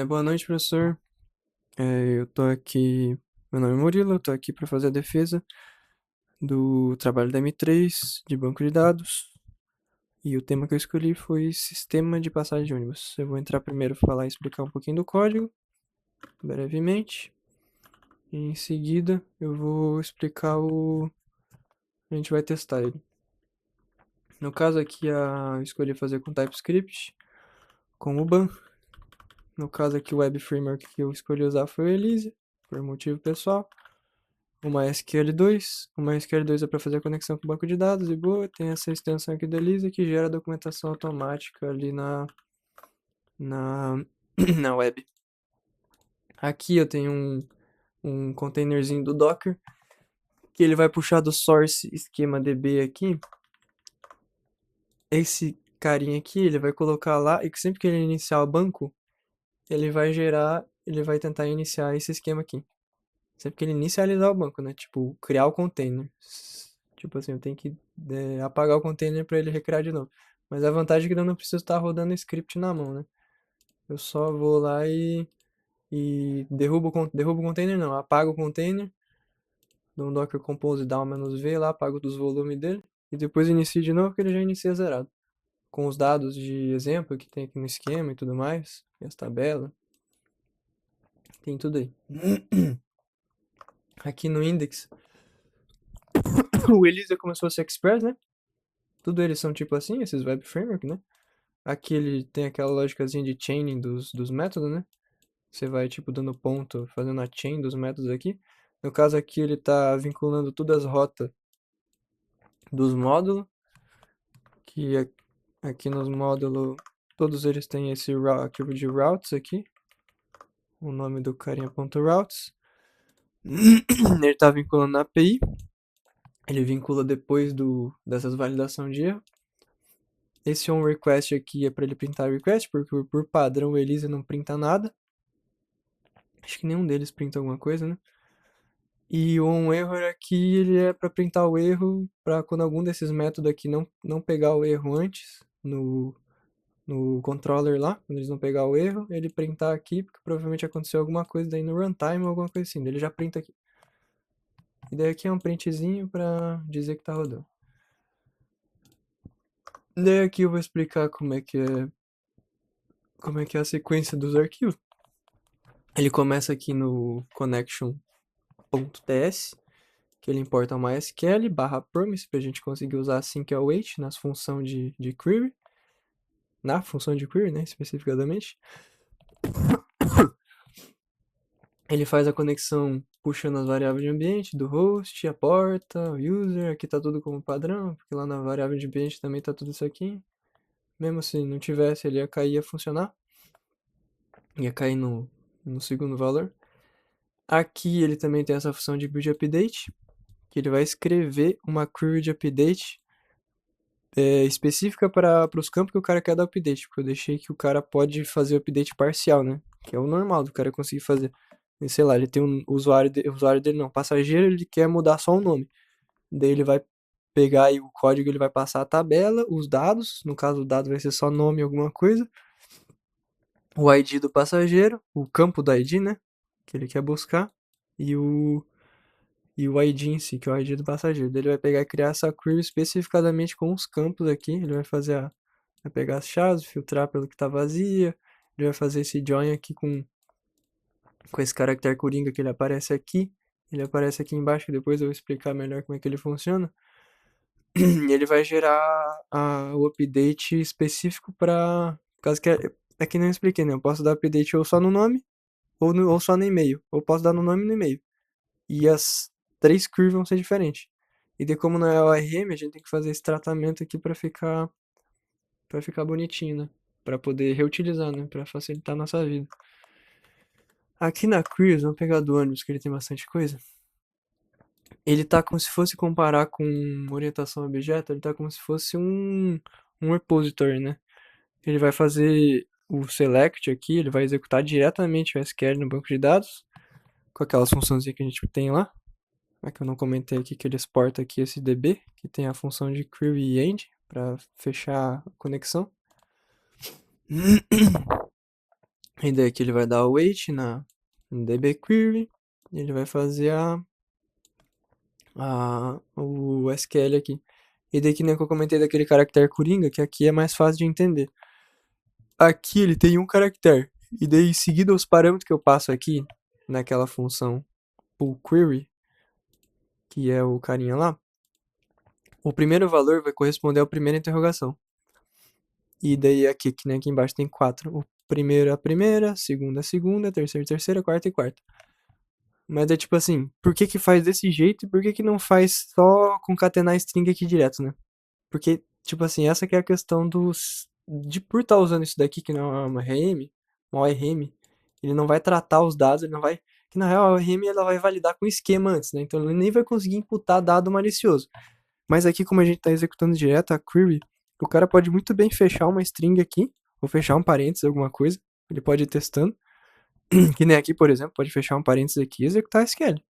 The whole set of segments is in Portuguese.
Boa noite, professor. Eu tô aqui. Meu nome é Murilo, eu tô aqui para fazer a defesa do trabalho da M3 de banco de dados. E o tema que eu escolhi foi sistema de passagem de ônibus. Eu vou entrar primeiro falar e explicar um pouquinho do código, brevemente. E em seguida eu vou explicar o. A gente vai testar ele. No caso aqui, eu escolhi fazer com TypeScript, com o ban. No caso aqui, o Web Framework que eu escolhi usar foi o Elise, por motivo pessoal. O MySQL2. O MySQL2 é para fazer a conexão com o banco de dados e boa. Tem essa extensão aqui da Lisa que gera documentação automática ali na, na web. Aqui eu tenho um containerzinho do Docker que ele vai puxar do source esquema DB aqui. Esse carinha aqui ele vai colocar lá e que sempre que ele iniciar o banco, ele vai tentar iniciar esse esquema aqui. Sempre que ele inicializar o banco, né? Tipo, criar o container. Tipo assim, eu tenho que apagar o container para ele recriar de novo. Mas a vantagem é que eu não preciso estar rodando o script na mão, né? Eu só vou lá e derrubo o container, não, apago o container, dou um docker compose down-v lá, apago dos volumes dele, e depois inicio de novo que ele já inicia zerado. Com os dados de exemplo que tem aqui no esquema e tudo mais, e as tabelas, tem tudo aí. Aqui no index, o Elisa começou a ser Express, né? Tudo eles são tipo assim, esses web framework, né? Aqui ele tem aquela lógicazinha de chaining dos métodos, né? Você vai, tipo, dando ponto, fazendo a chain dos métodos aqui. No caso aqui ele tá vinculando todas as rotas dos módulos, que aqui nos módulos, todos eles têm esse arquivo de routes aqui. O nome do carinha é .routes. Ele tá vinculando na API. Ele vincula depois dessas validações de erro. Esse onRequest aqui é para ele printar request, porque por padrão o Elise não printa nada. Acho que nenhum deles printa alguma coisa, né? E o onError aqui, ele é para printar o erro, para quando algum desses métodos aqui não pegar o erro antes, no controller lá, quando eles não pegar o erro, ele printar aqui, porque provavelmente aconteceu alguma coisa daí no runtime ou alguma coisa assim, daí ele já printa aqui. E daí aqui é um printzinho para dizer que tá rodando. Daí aqui eu vou explicar como é que é a sequência dos arquivos. Ele começa aqui no connection.ts, que ele importa o MySQL /promise para a gente conseguir usar async await nas funções de query, na função de query, né, especificadamente. Ele faz a conexão puxando as variáveis de ambiente do host, a porta, o user, aqui tá tudo como padrão, porque lá na variável de ambiente também tá tudo isso aqui. Mesmo se não tivesse, ele ia cair, ia funcionar. Ia cair no segundo valor. Aqui ele também tem essa função de build update, que ele vai escrever uma query de update específica para os campos que o cara quer dar update, porque eu deixei que o cara pode fazer update parcial, né? Que é o normal do cara conseguir fazer. E, sei lá, ele tem um usuário dele não, passageiro, ele quer mudar só o nome. Daí ele vai pegar aí o código, ele vai passar a tabela, os dados, no caso o dado vai ser só nome alguma coisa, o ID do passageiro, o campo do ID, né? Que ele quer buscar, e o ID em si, que é o ID do passageiro. Daí ele vai pegar e criar essa query especificadamente com os campos aqui. Ele vai fazer vai pegar as chaves, filtrar pelo que está vazia. Ele vai fazer esse join aqui com esse caractere coringa que ele aparece aqui. Ele aparece aqui embaixo, que depois eu vou explicar melhor como é que ele funciona. E ele vai gerar o update específico para caso que é que não expliquei, né? Eu posso dar update ou só no nome ou só no e-mail. Ou posso dar no nome e no e-mail. E as três curvas vão ser diferentes. E de como não é ORM, a gente tem que fazer esse tratamento aqui para ficar bonitinho, né? Para poder reutilizar, né? Para facilitar a nossa vida. Aqui na Cruise, vamos pegar do ônibus, que ele tem bastante coisa. Ele tá como se fosse comparar com orientação a objeto, ele tá como se fosse um repository, né? Ele vai fazer o select aqui, ele vai executar diretamente o SQL no banco de dados, com aquelas funções que a gente tem lá. Que eu não comentei aqui que ele exporta aqui esse DB, que tem a função de query end para fechar a conexão. E daí aqui ele vai dar o wait no DB query, e ele vai fazer o SQL aqui. E daí que nem que eu comentei daquele caractere coringa, que aqui é mais fácil de entender. Aqui ele tem um caractere, e daí seguido os parâmetros que eu passo aqui, naquela função pullQuery, que é o carinha lá, o primeiro valor vai corresponder à primeira interrogação. E daí aqui, que nem aqui embaixo, tem 4. O primeiro é a primeira, segunda é a segunda, terceira é a terceira, quarta é a quarta. Mas é tipo assim, por que que faz desse jeito e por que que não faz só concatenar string aqui direto, né? Porque, tipo assim, essa que é a questão de por estar usando isso daqui, que não é uma RM, uma ORM, ele não vai tratar os dados, ele não vai... Que na real a ORM ela vai validar com esquema antes, né? Então ele nem vai conseguir imputar dado malicioso. Mas aqui, como a gente está executando direto a query, o cara pode muito bem fechar uma string aqui, ou fechar um parênteses, alguma coisa. Ele pode ir testando. Que nem aqui, por exemplo, pode fechar um parênteses aqui e executar SQL.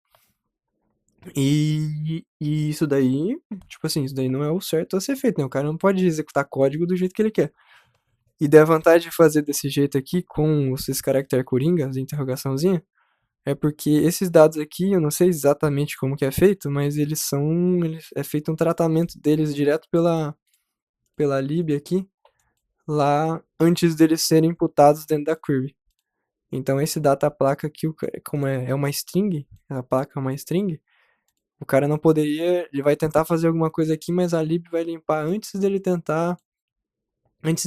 E isso daí, tipo assim, isso daí não é o certo a ser feito, né? O cara não pode executar código do jeito que ele quer. E daí a vantagem de fazer desse jeito aqui, com esses caracteres coringa, as interrogaçãozinha, é porque esses dados aqui, eu não sei exatamente como que é feito, mas é feito um tratamento deles direto pela lib aqui, lá antes deles serem imputados dentro da query. Então esse data placa aqui, como é uma string, a placa é uma string, o cara não poderia, ele vai tentar fazer alguma coisa aqui, mas a lib vai limpar antes de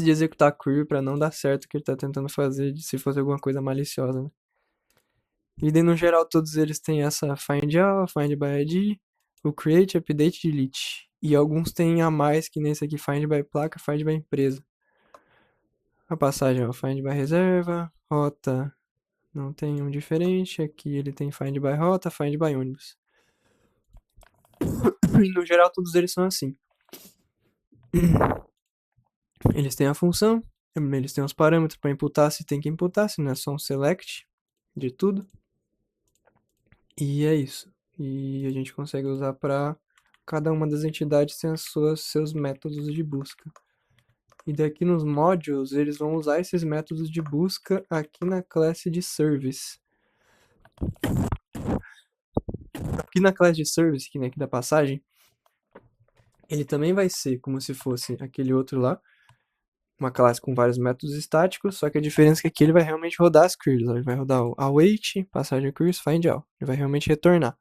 executar a query para não dar certo o que ele está tentando fazer, se fosse alguma coisa maliciosa, né? E daí no geral todos eles têm essa find all, find by ID, o create, update, delete. E alguns têm a mais, que nesse aqui, find by placa, find by empresa. A passagem, ó, find by reserva, rota, não tem um diferente. Aqui ele tem find by rota, find by ônibus. E no geral todos eles são assim. Eles têm a função, eles têm os parâmetros para imputar se tem que imputar, se não é só um select de tudo. E é isso. E a gente consegue usar para cada uma das entidades tem seus métodos de busca. E daqui nos modules, eles vão usar esses métodos de busca aqui na classe de service. Aqui na classe de service, que nem aqui da passagem, ele também vai ser como se fosse aquele outro lá, uma classe com vários métodos estáticos, só que a diferença é que aqui ele vai realmente rodar as queries. Ele vai rodar o await, passagem queries, find all. Ele vai realmente retornar.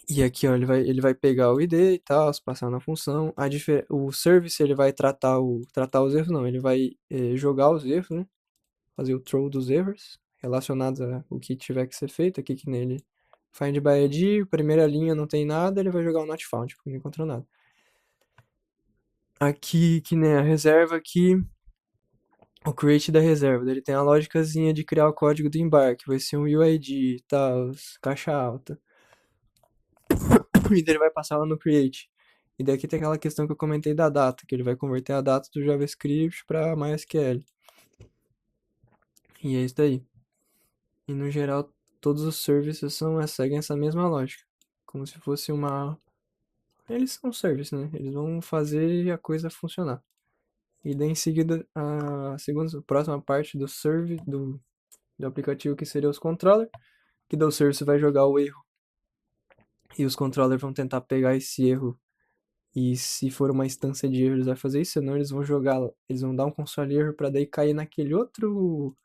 E aqui, ó, ele vai pegar o ID e tal, passar na função. O service, ele vai tratar os erros, não, ele vai jogar os erros, né? Fazer o throw dos erros relacionados ao que tiver que ser feito. Aqui que nele, find by ID, primeira linha não tem nada, ele vai jogar o not found, porque não encontrou nada. Aqui, que nem a reserva aqui, o create da reserva, ele tem a lógicazinha de criar o código do embarque, vai ser um UID e tal, caixa alta. E daí ele vai passar lá no create. E daqui tem aquela questão que eu comentei da data, que ele vai converter a data do JavaScript para MySQL. E é isso daí. E no geral, todos os services seguem essa mesma lógica. Como se fosse uma... Eles são service, né? Eles vão fazer a coisa funcionar. E daí em seguida, a próxima parte do aplicativo, que seria os controllers, que daí o service vai jogar o erro. E os controllers vão tentar pegar esse erro. E se for uma instância de erro, eles vão fazer isso, senão eles vão dar um console erro para daí cair naquele outro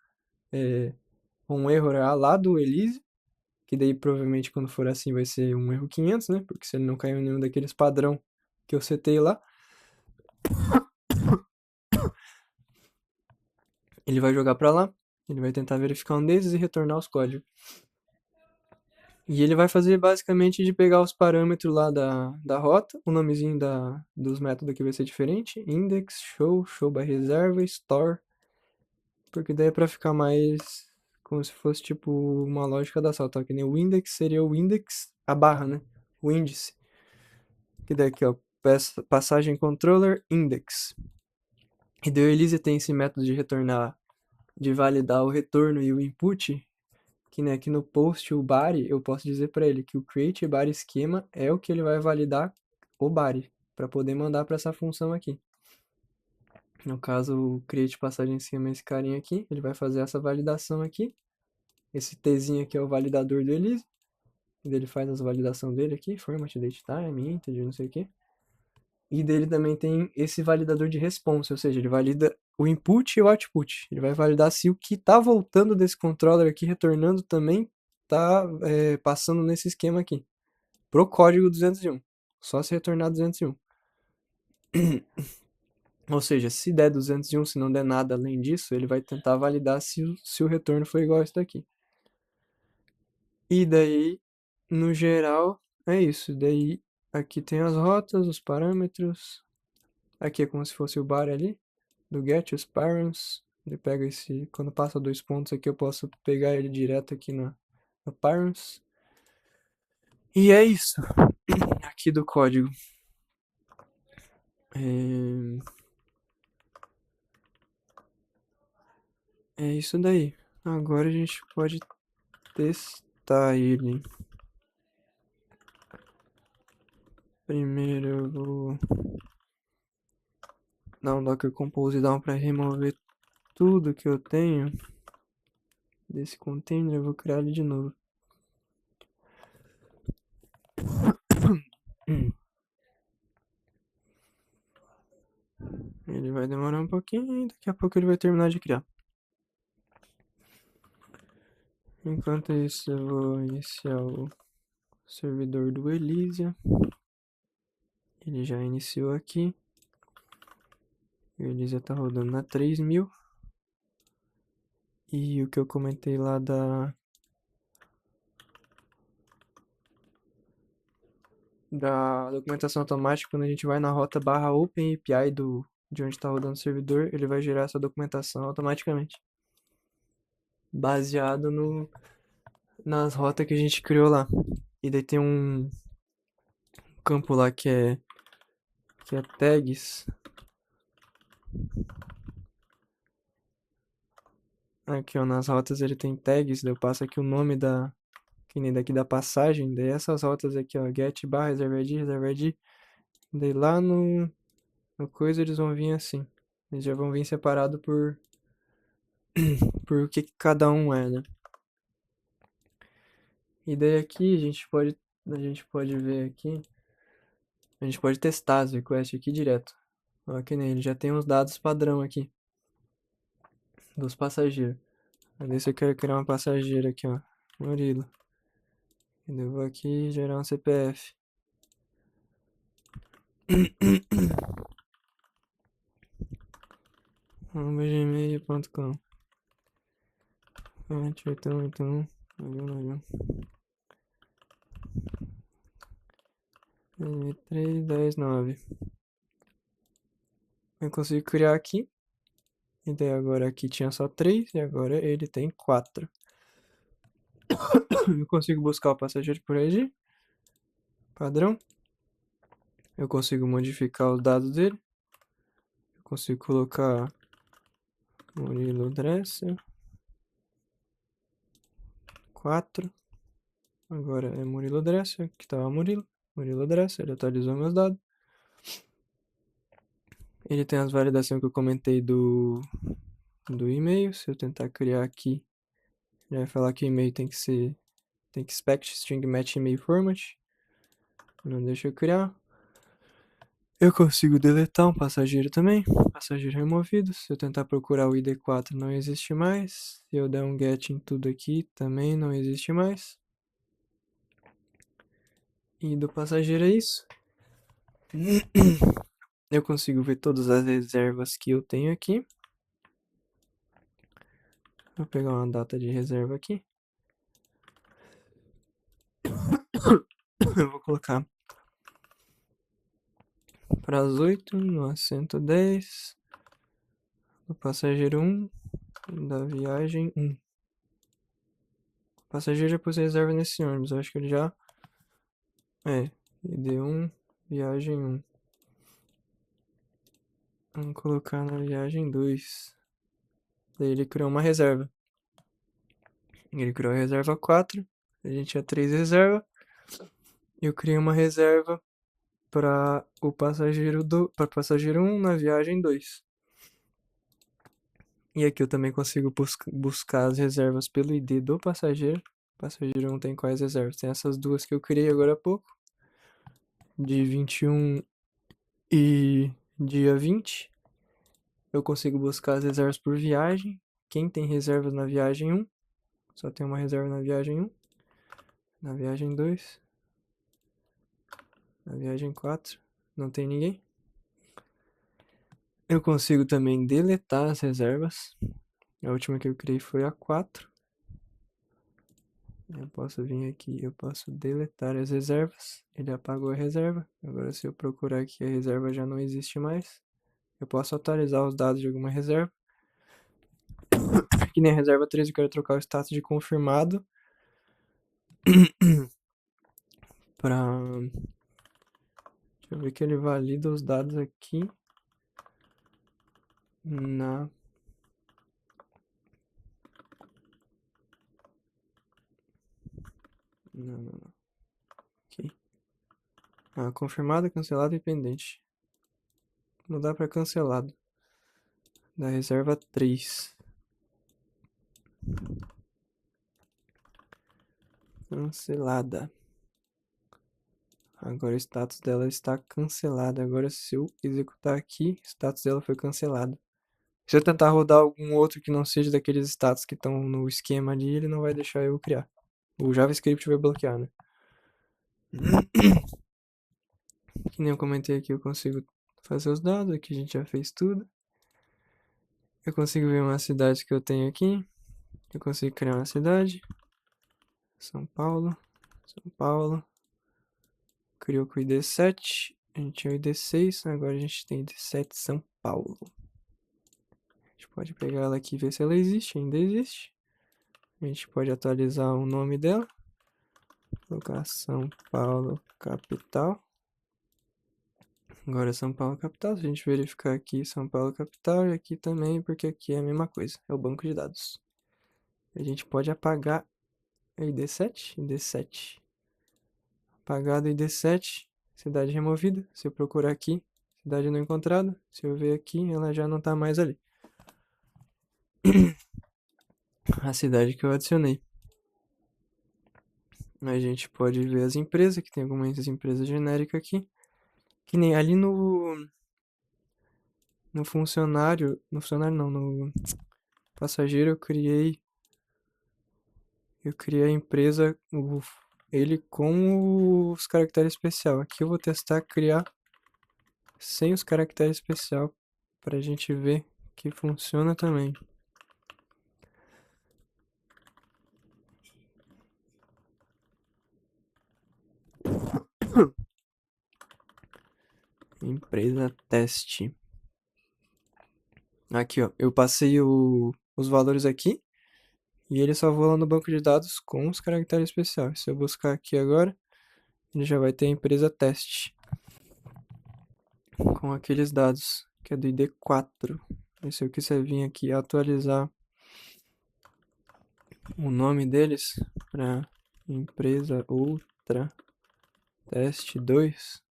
um erro lá do Elise, que daí provavelmente quando for assim vai ser um erro 500, né? Porque se ele não caiu em nenhum daqueles padrão que eu setei lá, ele vai jogar para lá, ele vai tentar verificar um desses e retornar os códigos. E ele vai fazer basicamente de pegar os parâmetros lá da rota, o nomezinho dos métodos aqui vai ser diferente, index, show by reserva, store, porque daí é pra ficar mais como se fosse tipo uma lógica da sala, tá? Que nem o index seria o index, a barra, né? O índice. Que daí aqui, ó, passagem controller index. E daí o Elise tem esse método de retornar, de validar o retorno e o input, que né, aqui no post o body, eu posso dizer para ele que o create body schema é o que ele vai validar o body, para poder mandar para essa função aqui. No caso, o create passagem em cima, esse carinha aqui, ele vai fazer essa validação aqui. Esse Tzinho aqui é o validador do Elise. Ele faz as validações dele aqui, format, date time, integer, não sei o que. E dele também tem esse validador de response, ou seja, ele valida o input e o output. Ele vai validar se o que está voltando desse controller aqui, retornando, também está passando nesse esquema aqui. Pro código 201. Só se retornar 201. Ou seja, se der 201, se não der nada além disso, ele vai tentar validar se o retorno for igual a isso daqui. E daí, no geral, é isso. Daí, aqui tem as rotas, os parâmetros. Aqui é como se fosse o bar ali, do get, os params. Ele pega esse, quando passa 2 pontos aqui, eu posso pegar ele direto aqui no params. E é isso, aqui do código. É isso daí. Agora a gente pode testar ele. Primeiro eu vou dar um Docker Compose down para remover tudo que eu tenho desse container. Eu vou criar ele de novo. Ele vai demorar um pouquinho e daqui a pouco ele vai terminar de criar. Enquanto isso, eu vou iniciar o servidor do Elysia. Ele já iniciou aqui. O Elysia tá rodando na 3000. E o que eu comentei lá da documentação automática, quando a gente vai na rota barra OpenAPI de onde está rodando o servidor, ele vai gerar essa documentação automaticamente. Baseado nas rotas que a gente criou lá. E daí tem um campo lá que é tags. Aqui, ó, nas rotas ele tem tags, daí eu passo aqui o nome que nem daqui da passagem, daí essas rotas aqui, ó, get barra reserva ID, daí lá no coisa eles vão vir assim. Eles já vão vir separado por o que cada um é, né? E daí aqui a gente pode ver aqui, a gente pode testar as requests aqui direto. Ó, que nem ele já tem os dados padrão aqui dos passageiros. Aí se eu quero criar uma passageira aqui, ó, Murilo. Eu vou aqui gerar um CPF. gmail.com 881 319. Eu consigo criar aqui. E daí agora aqui tinha só 3 e agora ele tem 4. Eu consigo buscar o passageiro por ID. Padrão. Eu consigo modificar os dados dele. Eu consigo colocar Murilo Dressel 4. Agora é Murilo Dressel, que tava Murilo Dressel, ele atualizou meus dados. Ele tem as validações que eu comentei do e-mail. Se eu tentar criar aqui, ele vai falar que o e-mail tem que expect string match e-mail format. Não deixa eu criar. Eu consigo deletar um passageiro também. Passageiro removido. Se eu tentar procurar o ID4, não existe mais. Se eu der um get em tudo aqui, também não existe mais. E do passageiro é isso. Eu consigo ver todas as reservas que eu tenho aqui. Vou pegar uma data de reserva aqui. Eu vou colocar para as 8, no 110, do passageiro 1, da viagem 1. O passageiro já pôs reserva nesse ônibus, eu acho que ele já... ID1, viagem 1. Vamos colocar na viagem 2. Daí ele criou uma reserva. Ele criou a reserva 4, a gente tinha 3 reservas. Eu criei uma reserva para o passageiro 1 na viagem 2. E aqui eu também consigo buscar as reservas pelo ID do passageiro. O passageiro não tem quais reservas. Tem essas duas que eu criei agora há pouco. De 21 e dia 20. Eu consigo buscar as reservas por viagem. Quem tem reservas na viagem 1. Só tem uma reserva na viagem 1. Na viagem 2. Na viagem 4. Não tem ninguém. Eu consigo também deletar as reservas. A última que eu criei foi a 4. Eu posso vir aqui, eu posso deletar as reservas. Ele apagou a reserva. Agora se eu procurar aqui, a reserva já não existe mais. Eu posso atualizar os dados de alguma reserva. Que nem a reserva 13, eu quero trocar o status de confirmado para... Deixa eu ver que ele valida os dados aqui na... Não. Aqui. Confirmado, cancelado e pendente. Mudar para cancelado. Da reserva 3. Cancelada. Agora o status dela está cancelado. Agora se eu executar aqui, o status dela foi cancelado. Se eu tentar rodar algum outro que não seja daqueles status que estão no esquema ali, ele não vai deixar eu criar. O JavaScript vai bloquear, né? Que nem eu comentei aqui, eu consigo fazer os dados. Aqui a gente já fez tudo. Eu consigo ver uma cidade que eu tenho aqui. Eu consigo criar uma cidade. São Paulo. Criou com o ID 7. A gente tinha o ID 6. Agora a gente tem ID 7 São Paulo. A gente pode pegar ela aqui e ver se ela existe. Ainda existe. A gente pode atualizar o nome dela. Colocar São Paulo Capital. Agora São Paulo Capital. Se a gente verificar aqui São Paulo Capital e aqui também, porque aqui é a mesma coisa. É o banco de dados. A gente pode apagar o ID7. ID7. Apagado ID7. Cidade removida. Se eu procurar aqui, cidade não encontrada. Se eu ver aqui, ela já não está mais ali. A cidade que eu adicionei. A gente pode ver as empresas, que tem algumas empresas genéricas aqui. Que nem ali no funcionário não, no passageiro eu criei a empresa, ele com os caracteres especial. Aqui eu vou testar criar sem os caracteres especial pra gente ver que funciona também. Empresa teste. Aqui, ó, eu passei os valores aqui e ele salvou lá no banco de dados com os caracteres especiais. Se eu buscar aqui agora, ele já vai ter a empresa teste com aqueles dados, que é do ID 4. E se eu quiser vir aqui atualizar o nome deles para empresa outra teste 2,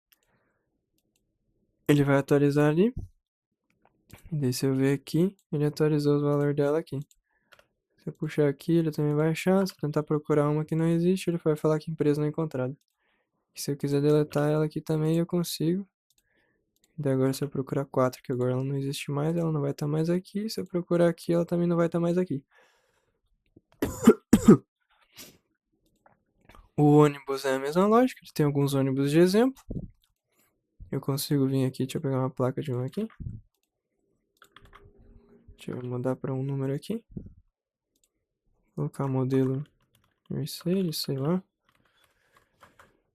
ele vai atualizar ali. E daí se eu ver aqui, ele atualizou os valores dela aqui. Se eu puxar aqui, ele também vai achar. Se eu tentar procurar uma que não existe, ele vai falar que empresa não é encontrada. E se eu quiser deletar ela aqui também, eu consigo. E daí agora se eu procurar 4, que agora ela não existe mais, ela não vai estar mais aqui. Se eu procurar aqui, ela também não vai estar mais aqui. O ônibus é a mesma lógica, tem alguns ônibus de exemplo. Eu consigo vir aqui, deixa eu pegar uma placa de um aqui. Deixa eu mudar para um número aqui. Colocar modelo Mercedes, sei lá.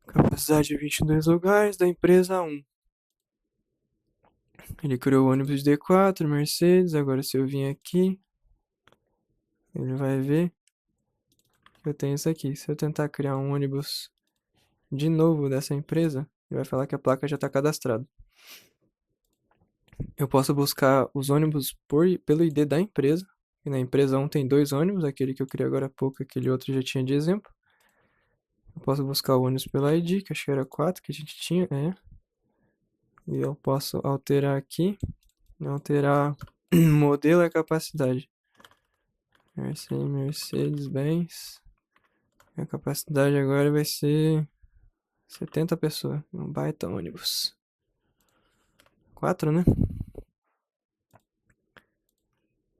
Capacidade de 22 lugares da empresa 1. Ele criou o ônibus D4, Mercedes. Agora se eu vir aqui, ele vai ver que eu tenho isso aqui. Se eu tentar criar um ônibus de novo dessa empresa, ele vai falar que a placa já está cadastrada. Eu posso buscar os ônibus pelo ID da empresa. E na empresa 1 tem 2 ônibus, aquele que eu criei agora há pouco, aquele outro já tinha de exemplo. Eu posso buscar o ônibus pela ID, que acho que era 4 que a gente tinha, E eu posso alterar aqui, alterar Modelo é capacidade. Mercedes-Benz. A capacidade agora vai ser 70 pessoas. Um baita ônibus. 4, né?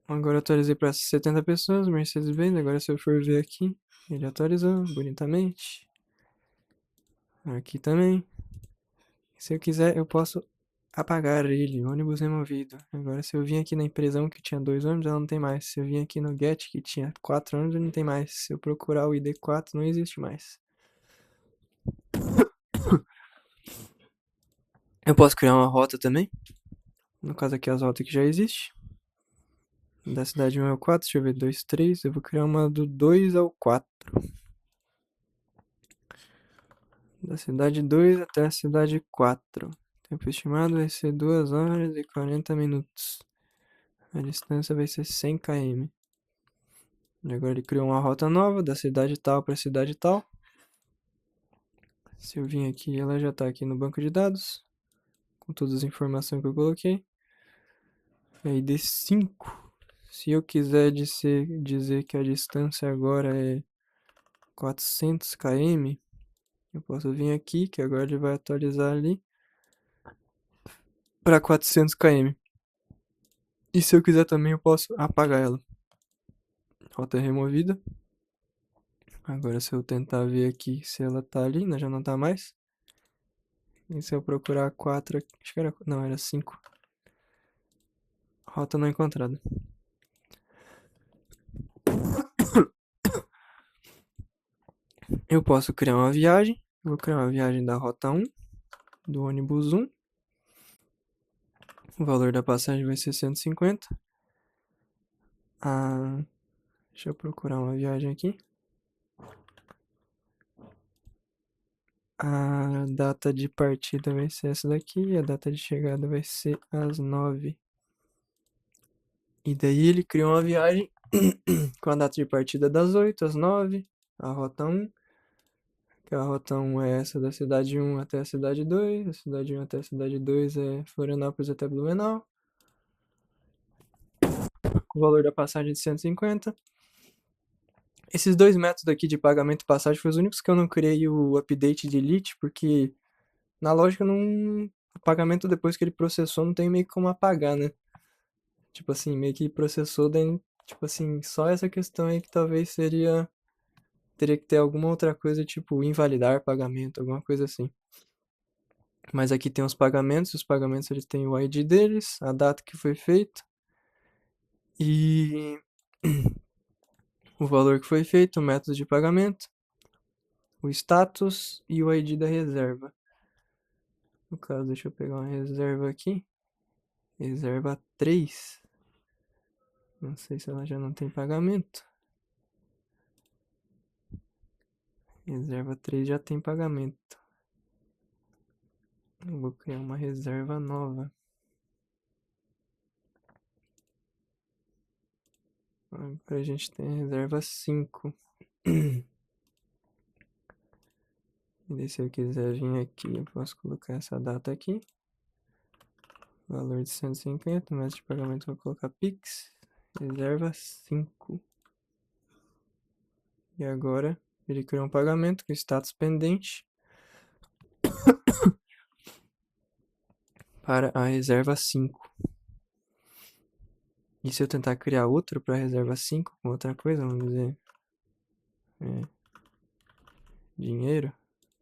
Agora eu atualizei para 70 pessoas, Mercedes-Benz. Agora se eu for ver aqui, ele atualizou bonitamente. Aqui também. Se eu quiser, eu posso apagar ele, ônibus removido. Agora se eu vim aqui na empresa 1 que tinha 2 ônibus, ela não tem mais. Se eu vim aqui no Get que tinha 4 ônibus, não tem mais. Se eu procurar o ID4, não existe mais. Eu posso criar uma rota também. No caso aqui as rotas que já existem. Da cidade 1 ao 4, deixa eu ver, 2, 3. Eu vou criar uma do 2 ao 4. Da cidade 2 até a cidade 4. Tempo estimado vai ser 2 horas e 40 minutos. A distância vai ser 100 km. E agora ele criou uma rota nova da cidade tal para cidade tal. Se eu vim aqui, ela já está aqui no banco de dados. Com todas as informações que eu coloquei. ID 5. Se eu quiser dizer que a distância agora é 400 km, eu posso vir aqui, que agora ele vai atualizar ali para 400 km. E se eu quiser também eu posso apagar ela. Rota removida. Agora se eu tentar ver aqui se ela tá ali, né, já não tá mais. E se eu procurar 4, acho que era, não, era 5. Rota não encontrada. Eu posso criar uma viagem. Vou criar uma viagem da rota 1, do ônibus 1. O valor da passagem vai ser 150. Deixa eu procurar uma viagem aqui. A data de partida vai ser essa daqui e a data de chegada vai ser às 9. E daí ele criou uma viagem com a data de partida das 8 às 9, a rota 1. Que a rota 1 é essa da cidade 1 até a cidade 2, a cidade 1 até a cidade 2 é Florianópolis até Blumenau. Com o valor da passagem de 150. Esses dois métodos aqui de pagamento e passagem foram os únicos que eu não criei o update de Elite, porque na lógica não. O pagamento depois que ele processou não tem meio que como apagar, né? Tipo assim, meio que processou, daí, tipo assim, só essa questão aí que talvez seria. Teria que ter alguma outra coisa, tipo, invalidar pagamento, alguma coisa assim. Mas aqui tem os pagamentos eles têm o ID deles, a data que foi feito e o valor que foi feito, o método de pagamento, o status e o ID da reserva. No caso, deixa eu pegar uma reserva aqui. Reserva 3. Não sei se ela já não tem pagamento. Reserva 3 já tem pagamento. Eu vou criar uma reserva nova. Agora a gente tem a reserva 5. E se eu quiser vir aqui, eu posso colocar essa data aqui. Valor de 150, método de pagamento vou colocar Pix. Reserva 5. E agora ele criou um pagamento com status pendente para a reserva 5. E se eu tentar criar outro para a reserva 5 com outra coisa, vamos dizer, dinheiro,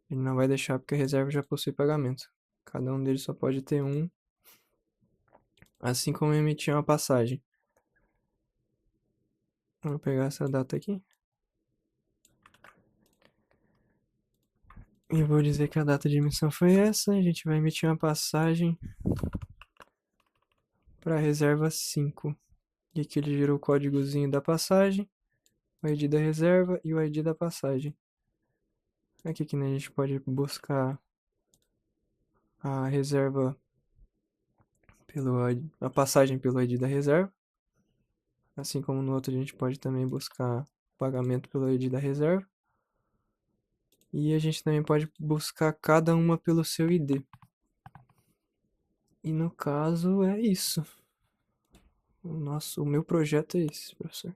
ele não vai deixar porque a reserva já possui pagamento. Cada um deles só pode ter um, assim como emitir uma passagem. Vou pegar essa data aqui. E vou dizer que a data de emissão foi essa. A gente vai emitir uma passagem para a reserva 5. E aqui ele gerou o códigozinho da passagem, o ID da reserva e o ID da passagem. Aqui que a gente pode buscar a reserva a passagem pelo ID da reserva. Assim como no outro a gente pode também buscar pagamento pelo ID da reserva. E a gente também pode buscar cada uma pelo seu ID. E no caso é isso. Nossa, o meu projeto é esse, professor.